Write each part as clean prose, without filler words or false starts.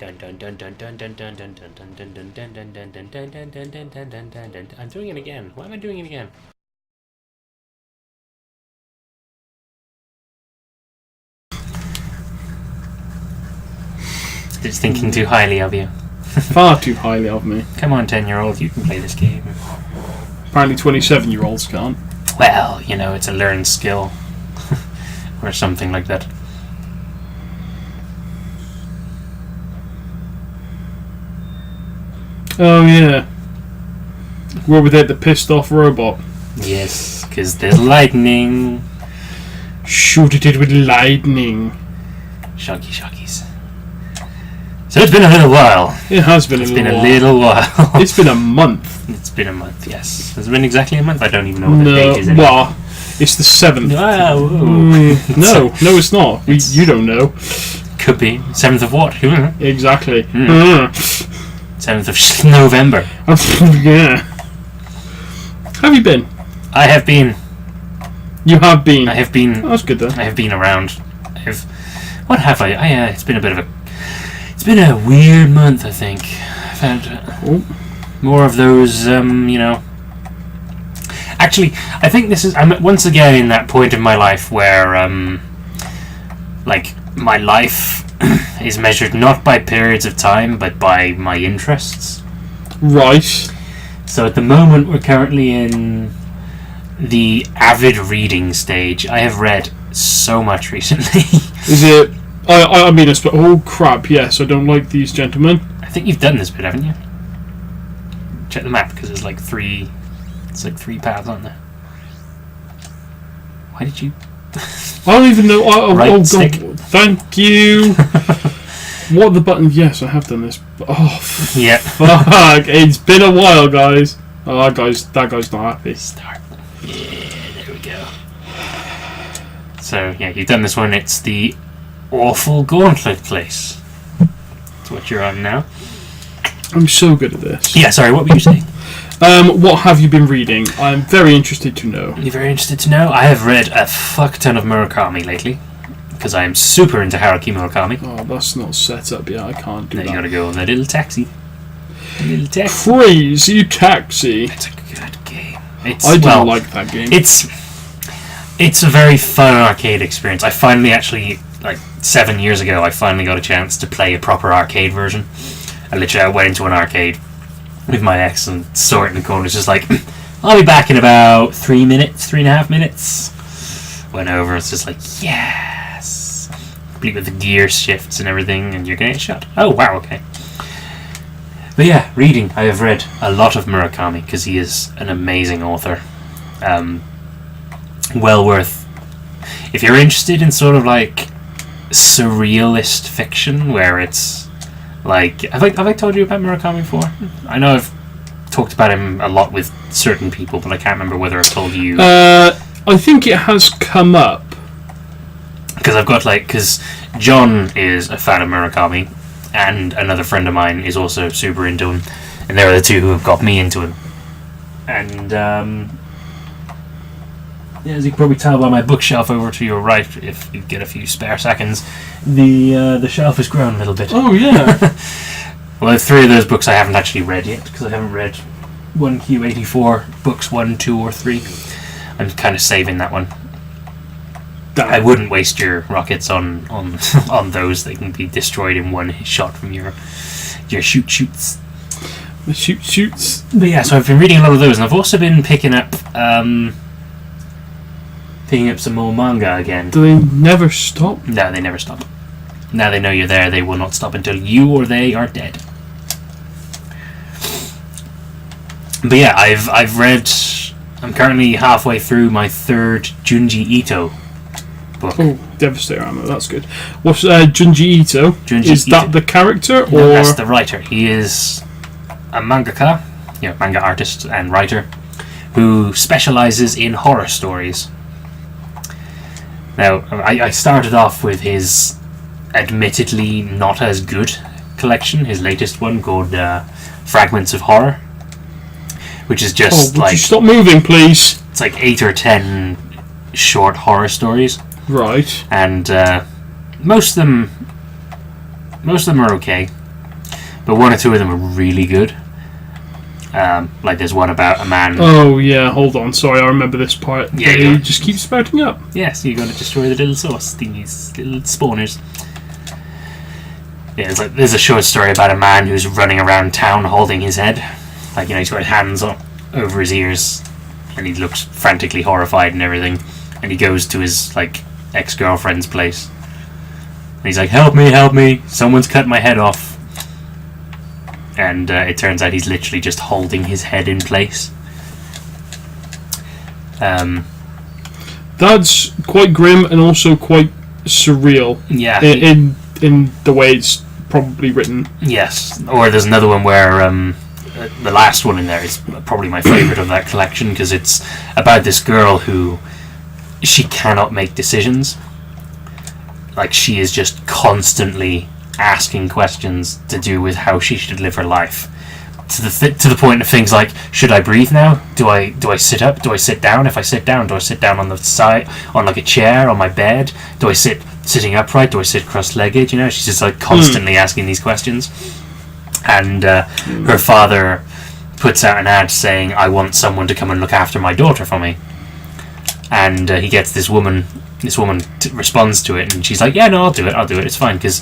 I'm doing it again. Why am I doing it again? It's thinking too highly of you. Far too highly of me. Come on, 10-year-old, you can play this game. Apparently 27-year-olds can't. Well, it's a learned skill. Or something like that. Oh yeah. We're without the pissed off robot. Yes, because there's lightning. Shoot it with lightning. Shockies. So it's been a little while. It has been It's a been little a while. little while. It's been a month. It's been a month, yes. Has it been exactly a month? I don't even know what the date is No, anymore. well, it's the 7th. Oh, No, it's not. You don't know. Could be. 7th of what? Who knows? Exactly. 7th of November. Yeah. Have you been? I have been. You have been. I have been. Oh, that's good then. I have been around. What have I? It's been a bit of a. It's been a weird month, I think. I've had more of those, Actually, I think I'm once again in that point in my life where, my life is measured not by periods of time, but by my interests. Right. So at the moment, we're currently in the avid reading stage. I have read so much recently. Is it... I mean, oh crap, yes, I don't like these gentlemen. I think you've done this bit, haven't you? Check the map, because there's like three paths on there. Why did you... I don't even know... Right God, stick. thank you. What are the buttons? Yes, I have done this. Oh, Yep. fuck. It's been a while, guys. Oh, that guy's not happy. Start. Yeah, there we go. So, yeah, you've done this one. It's the awful gauntlet place. That's what you're on now. I'm so good at this. Yeah, sorry, what were you saying? What have you been reading? I'm very interested to know. You're very interested to know? I have read a fuck ton of Murakami lately, because I am super into Haruki Murakami. Oh, that's not set up yet. I can't do Now that. you gotta go on the little taxi. Crazy Taxi. It's a good game. I don't like that game. It's a very fun arcade experience. I finally actually, 7 years ago, I finally got a chance to play a proper arcade version. I went into an arcade with my ex and saw it in the corner. It's just like, I'll be back in about 3.5 minutes. Went over, it's just like, yes! Complete with the gear shifts and everything, and you're gonna get shot. Oh, wow, okay. But yeah, reading. I have read a lot of Murakami, because he is an amazing author. Well worth... If you're interested in sort of surrealist fiction, where it's have I told you about Murakami before? I know I've talked about him a lot with certain people, but I can't remember whether I've told you. I think it has come up. Because because John is a fan of Murakami, and another friend of mine is also super into him, and they're the two who have got me into him. And as you can probably tell by my bookshelf over to your right, if you get a few spare seconds, the shelf has grown a little bit. Oh, yeah. Well, I have 3 of those books I haven't actually read yet, because I haven't read 1Q84, books 1, 2, or 3. I'm kind of saving that one. I wouldn't waste your rockets on on those. They can be destroyed in one shot from your shoots. The shoots. But yeah, so I've been reading a lot of those, and I've also been picking up some more manga again. Do they never stop? No, they never stop. Now they know you're there, they will not stop until you or they are dead. But yeah, I've read... I'm currently halfway through my 3rd Junji Ito book. Oh, Devastator Ammo, that's good. What's Junji Ito? Is that the character, or...? No, that's the writer. He is a mangaka, manga artist and writer, who specialises in horror stories. Now, I started off with his admittedly not as good collection, his latest one called Fragments of Horror, which is just would you stop moving, please? It's 8 or 10 short horror stories. Right. And most of them are okay. but one or two of them are really good. Like there's one about a man. Oh yeah, hold on. Sorry, I remember this part. Yeah, they just keep spouting up. Yeah, so you're going to destroy the little sauce thingies, little spawners. Yeah, there's a short story about a man who's running around town holding his head, like he's got his hands over his ears, and he looks frantically horrified and everything. And he goes to his ex-girlfriend's place, and he's like, "Help me! Someone's cut my head off." And it turns out he's literally just holding his head in place. That's quite grim and also quite surreal. Yeah. In the way it's probably written. Yes. Or there's another one where the last one in there is probably my favourite of that collection, because it's about this girl who she cannot make decisions. Like, she is just constantly asking questions to do with how she should live her life, to the point of things like, should I breathe now? Do I sit up? Do I sit down? If I sit down, do I sit down on the side, on like a chair, on my bed? Do I sitting upright? Do I sit cross-legged? She's just constantly asking these questions. And her father puts out an ad saying, "I want someone to come and look after my daughter for me." And he gets this woman. This woman responds to it, and she's like, "Yeah, no, I'll do it. It's fine." Because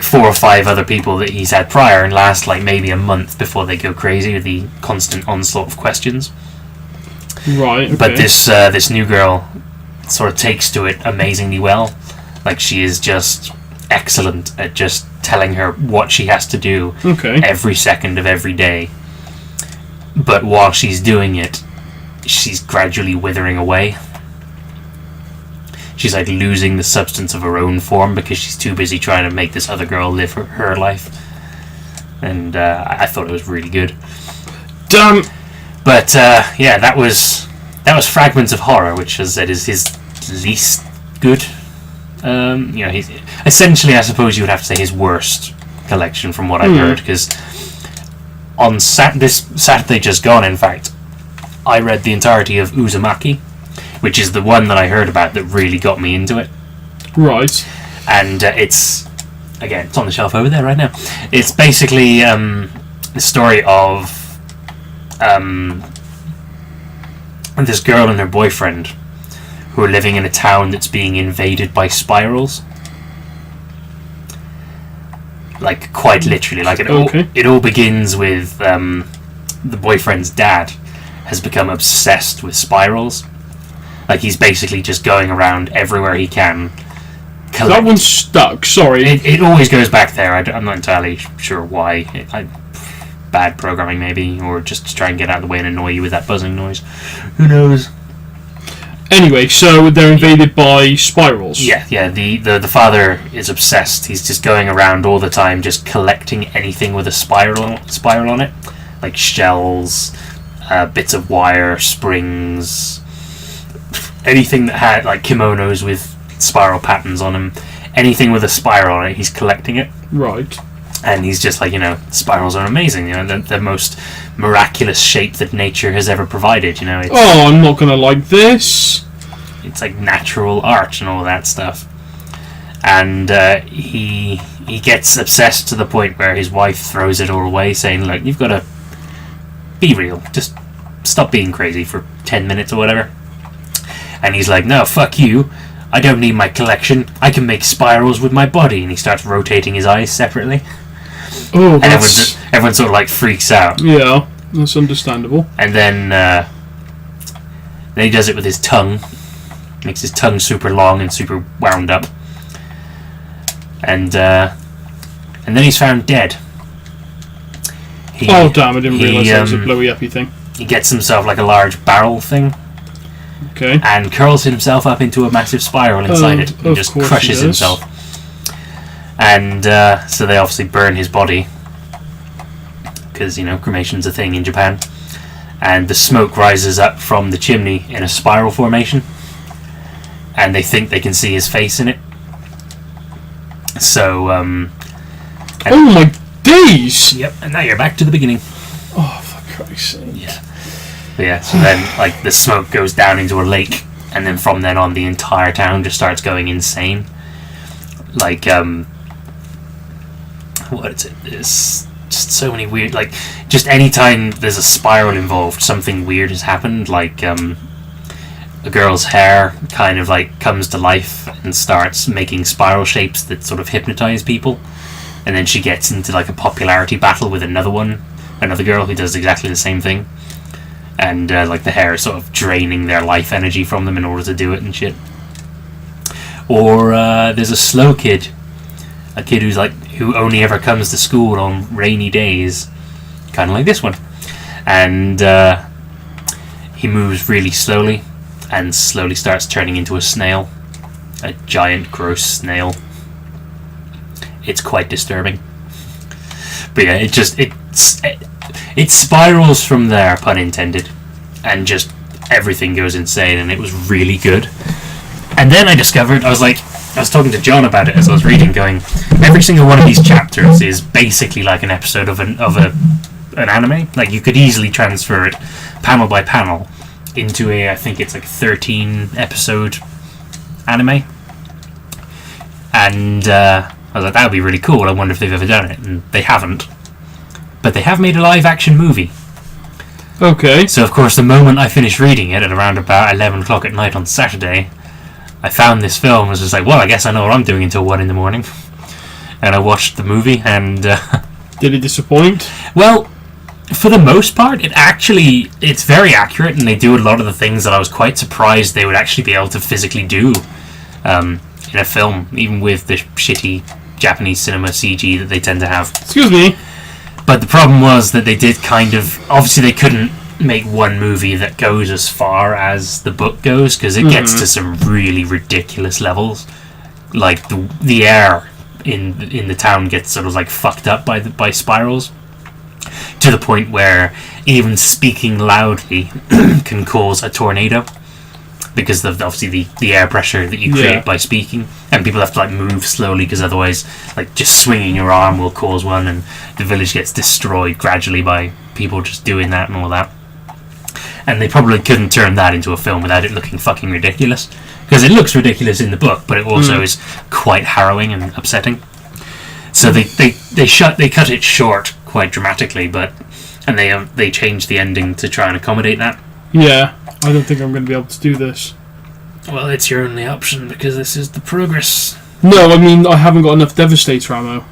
4 or 5 other people that he's had prior, and last maybe a month before they go crazy with the constant onslaught of questions. Right. Okay. But this new girl sort of takes to it amazingly well. She is just excellent at just telling her what she has to do every second of every day. But while she's doing it, she's gradually withering away. She's losing the substance of her own form because she's too busy trying to make this other girl live her life. And I thought it was really good. Damn. But that was Fragments of Horror, which, as I said, is his least good. He's essentially, I suppose you would have to say, his worst collection from what I've heard. Because on this Saturday just gone, in fact, I read the entirety of Uzumaki, which is the one that I heard about that really got me into it. Right. And it's on the shelf over there right now. It's basically the story of this girl and her boyfriend who are living in a town that's being invaded by spirals. Quite literally. It all begins with the boyfriend's dad has become obsessed with spirals. He's basically just going around everywhere he can. That one's stuck, sorry. It always goes back there. I'm not entirely sure why. Bad programming, maybe, or just to try and get out of the way and annoy you with that buzzing noise. Who knows? Anyway, so they're invaded by spirals. Yeah. The father is obsessed. He's just going around all the time, just collecting anything with a spiral on it, like shells, bits of wire, springs. Anything that had kimonos with spiral patterns on them, anything with a spiral on it, he's collecting it. Right. And he's just spirals are amazing. The most miraculous shape that nature has ever provided. I'm not gonna like this. It's natural art and all that stuff. And he gets obsessed to the point where his wife throws it all away, saying, "Look, you've got to be real. Just stop being crazy for 10 minutes or whatever." And he's like, "No, fuck you. I don't need my collection. I can make spirals with my body." And he starts rotating his eyes separately. Oh, and everyone sort of freaks out. Yeah, that's understandable. And then he does it with his tongue. Makes his tongue super long and super wound up. And then he's found dead. Damn, I didn't realise that was a blowy-uppy thing. He gets himself a large barrel thing. Okay. And curls himself up into a massive spiral inside it and just crushes himself. And so they obviously burn his body because, cremation's a thing in Japan. And the smoke rises up from the chimney in a spiral formation. And they think they can see his face in it. So, oh my days! Yep, and now you're back to the beginning. Oh, for Christ's sake. Yeah. But yeah, so then, the smoke goes down into a lake, and then from then on, the entire town just starts going insane. What is it? just so many weird, like, just anytime there's a spiral involved, something weird has happened, like, a girl's hair kind of, like, comes to life and starts making spiral shapes that sort of hypnotize people, and then she gets into, like, a popularity battle with another girl who does exactly the same thing, and, like, the hair is sort of draining their life energy from them in order to do it and shit. Or, there's a slow kid, a kid who only ever comes to school on rainy days, kind of like this one, and he moves really slowly and slowly starts turning into a snail, a giant gross snail. It's quite disturbing, but yeah, it spirals from there, pun intended, and just everything goes insane, and it was really good. And then I discovered, I was talking to John about it as I was reading, going, every single one of these chapters is basically like an episode of an anime. Like, you could easily transfer it panel by panel into I think it's like 13 episode anime. And I was like, that would be really cool. I wonder if they've ever done it. And they haven't. But they have made a live action movie. Okay. So, of course, the moment I finished reading it at around about 11 o'clock at night on Saturday, I found this film and was just like, well, I guess I know what I'm doing until 1 in the morning. And I watched the movie, and... Did it disappoint? Well, for the most part, it's very accurate, and they do a lot of the things that I was quite surprised they would actually be able to physically do in a film, even with the shitty Japanese cinema CG that they tend to have. Excuse me? But the problem was that they did kind of... Obviously, they couldn't make one movie that goes as far as the book goes, because it gets to some really ridiculous levels. Like the air in the town gets sort of like fucked up by spirals, to the point where even speaking loudly can cause a tornado, because of obviously the air pressure that you create by speaking, and people have to like move slowly, because otherwise like just swinging your arm will cause one, and the village gets destroyed gradually by people just doing that and all that. And they probably couldn't turn that into a film without it looking fucking ridiculous, because it looks ridiculous in the book, but it also is quite harrowing and upsetting. So they cut it short quite dramatically, and they changed the ending to try and accommodate that. Yeah, I don't think I'm going to be able to do this. Well, it's your only option, because this is the progress. No, I mean, I haven't got enough Devastator ammo.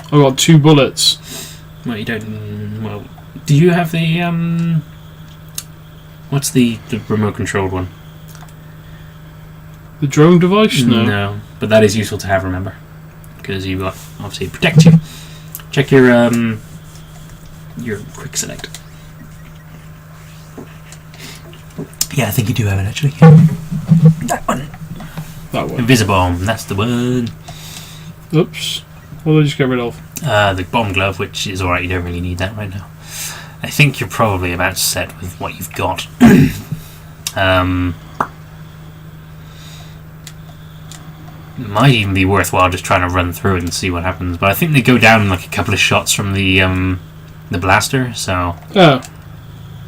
I've got 2 bullets. Well, you don't... Well, do you have the... What's the remote controlled one? The drone device? No, but that is useful to have, remember. Because you got... Obviously, it protects you. Check your quick select. Yeah, I think you do have it, actually. That one. Invisibomb, that's the one. Oops. What did I just get rid of? The bomb glove, which is alright, you don't really need that right now. I think you're probably about set with what you've got. It might even be worthwhile just trying to run through it and see what happens. But I think they go down like a couple of shots from the blaster, so... Oh.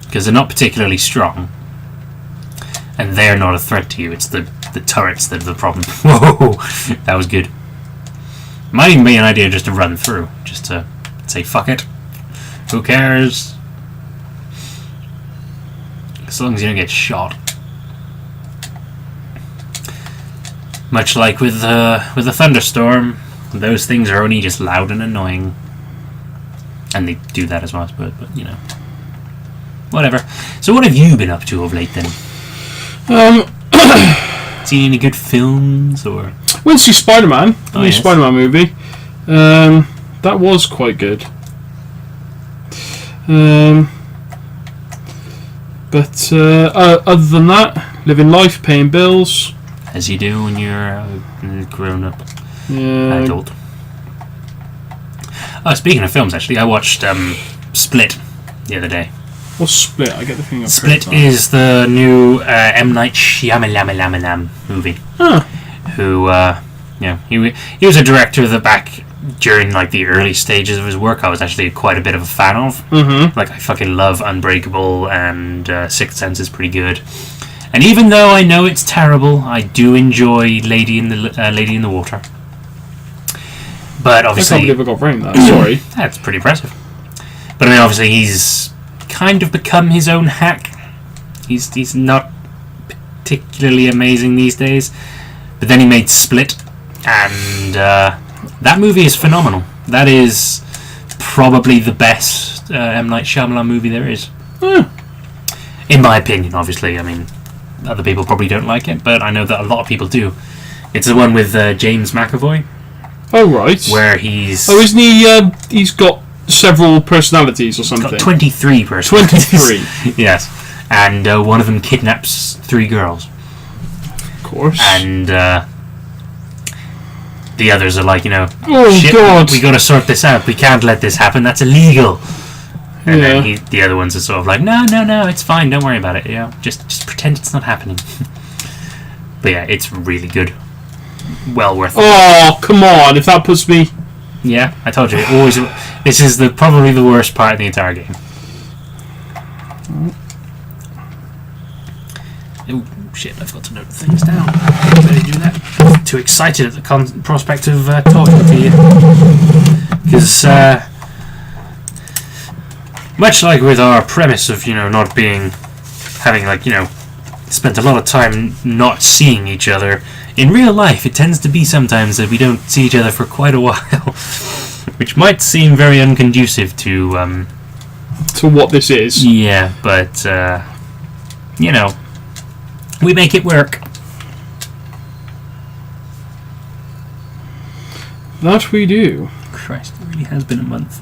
Because they're not particularly strong. And they're not a threat to you, it's the turrets that are the problem. Whoa! That was good. Might even be an idea just to run through, just to say fuck it. Who cares? As long as you don't get shot. Much like with a thunderstorm, those things are only just loud and annoying. And they do that as well, I suppose, but you know. Whatever. So what have you been up to of late then? Seen any good films or? Went to see Spider-Man. Oh, the Spider-Man movie. That was quite good. But other than that, living life, paying bills. As you do when you're a grown-up adult. Oh, speaking of films, actually, I watched Split the other day. What's Split? I get the thing. Split is the new M. Night Shyamalan movie. Huh. Who, he was a director that back during like the early stages of his work, I was actually quite a bit of a fan of. Mm-hmm. Like I fucking love Unbreakable, and Sixth Sense is pretty good. And even though I know it's terrible, I do enjoy Lady in the Water. But obviously, I can't believe I got ranked that. Sorry. That's pretty impressive. But I mean, obviously, he's kind of become his own hack. He's not particularly amazing these days. But then he made Split, and that movie is phenomenal. That is probably the best M. Night Shyamalan movie there is. In my opinion, obviously. I mean, other people probably don't like it, but I know that a lot of people do. It's the one with James McAvoy. Oh, right. Where he's... Oh, isn't he... he's got several personalities or something. He's got 23 personalities. 23. Yes. And one of them kidnaps 3 girls. Of course. And the others are like, oh, shit, God. we got to sort this out. We can't let this happen. That's illegal. And then the other ones are sort of like, no, it's fine. Don't worry about it. Just pretend it's not happening. But yeah, it's really good. Well worth it. Oh, come on! If that puts me... Yeah, I told you. This is probably the worst part of the entire game. Oh, shit, I've got to note things down. I better do that. I'm too excited at the prospect of talking to you. Because, much like with our premise of, not having, spent a lot of time not seeing each other, in real life it tends to be sometimes that we don't see each other for quite a while, which might seem very unconducive to what this is. Yeah, but we make it work. That we do. Christ, it really has been a month.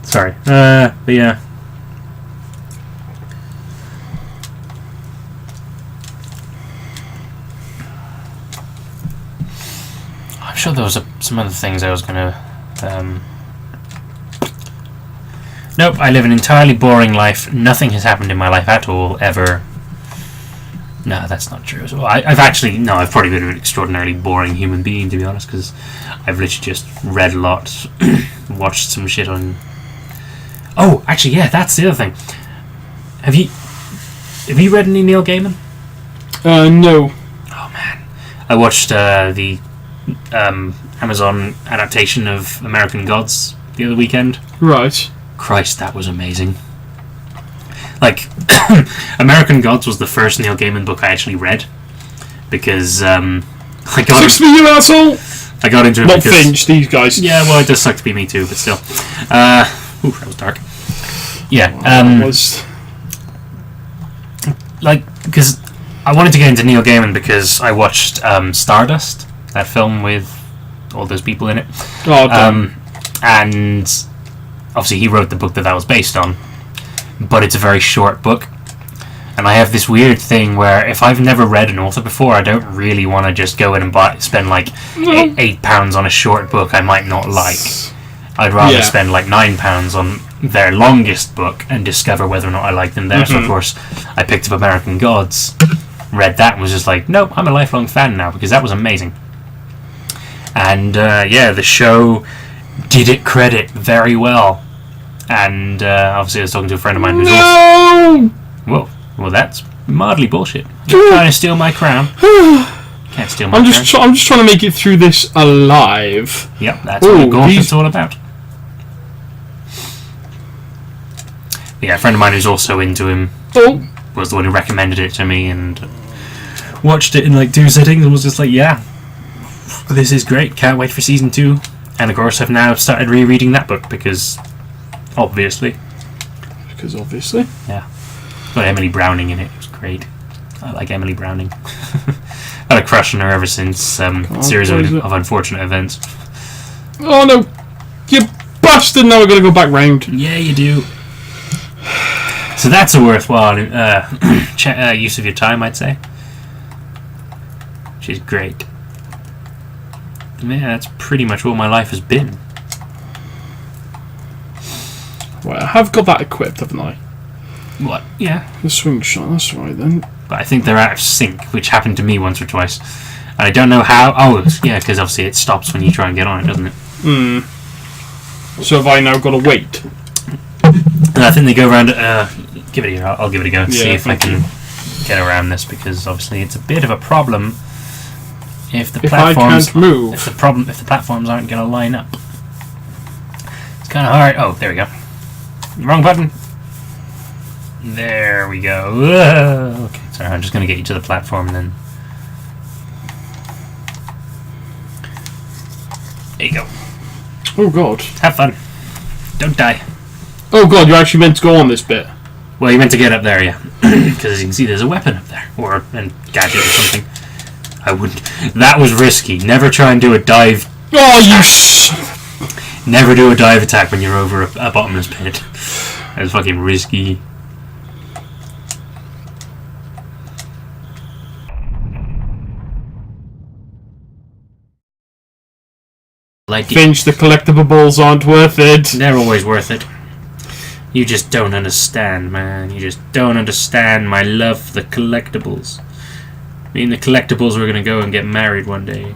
Sorry, but yeah. I'm sure there was some other things I was gonna. Nope, I live an entirely boring life. Nothing has happened in my life at all, ever. No, that's not true as well. I've probably been an extraordinarily boring human being, to be honest, because I've literally just read a lot, watched some shit on... Oh, actually, yeah, that's the other thing. Have you read any Neil Gaiman? No. Oh, man. I watched the Amazon adaptation of American Gods the other weekend. Right. Christ, that was amazing. Like, American Gods was the first Neil Gaiman book I actually read, because I got... Sucks to be you, asshole! I got into it Not because... Finch, these guys. Yeah, well, it does suck to be me too, but still. Ooh, that was dark. Yeah, because I wanted to get into Neil Gaiman because I watched Stardust, that film with all those people in it. Oh, damn. And obviously he wrote the book that was based on, but it's a very short book. And I have this weird thing where if I've never read an author before, I don't really want to just go in and spend like £8 on a short book I might not like. I'd rather spend like £9 on their longest book and discover whether or not I like them there. Mm-hmm. So of course I picked up American Gods, read that and was just like, nope, I'm a lifelong fan now, because that was amazing. And the show did it credit very well. And obviously I was talking to a friend of mine who's also... Well, that's mildly bullshit. You're trying to steal my crown. Can't steal my crown. I'm just trying to make it through this alive. Yep, that's what Gauntlet's all about. Yeah, a friend of mine who's also into him was the one who recommended it to me, and watched it in like 2 sittings and was just like, yeah, this is great, can't wait for season 2. And of course I've now started rereading that book because obviously. Yeah. Got Emily Browning in it. It was great. I like Emily Browning. Had a crush on her ever since series of unfortunate events. Oh no! You bastard! Now we're going to go back round. Yeah, you do. So that's a worthwhile use of your time, I'd say. She's great. Yeah, that's pretty much all my life has been. Well, I have got that equipped, haven't I? What? Yeah. The swing shot, that's right then. But I think they're out of sync, which happened to me once or twice. And I don't know how... Oh, yeah, because obviously it stops when you try and get on it, doesn't it? So have I now got to wait? And I think they go around... give it a go. I'll give it a go and see if I can get around this, because obviously it's a bit of a problem If the if I platforms can't move. if the platforms aren't going to line up. It's kind of hard. Oh, there we go. Wrong button. There we go. Whoa. Okay, sorry, I'm just going to get you to the platform and then. There you go. Oh god. Have fun. Don't die. Oh god, you're actually meant to go on this bit. Well, you meant to get up there, yeah. Because as you can see, there's a weapon up there. Or a gadget or something. I wouldn't. That was risky. Never try and do a dive. Oh, you Never do a dive attack when you're over a bottomless pit. That was fucking risky. Finch, the collectibles aren't worth it. They're always worth it. You just don't understand, man. You just don't understand my love for the collectibles. I mean, the collectibles were gonna go and get married one day.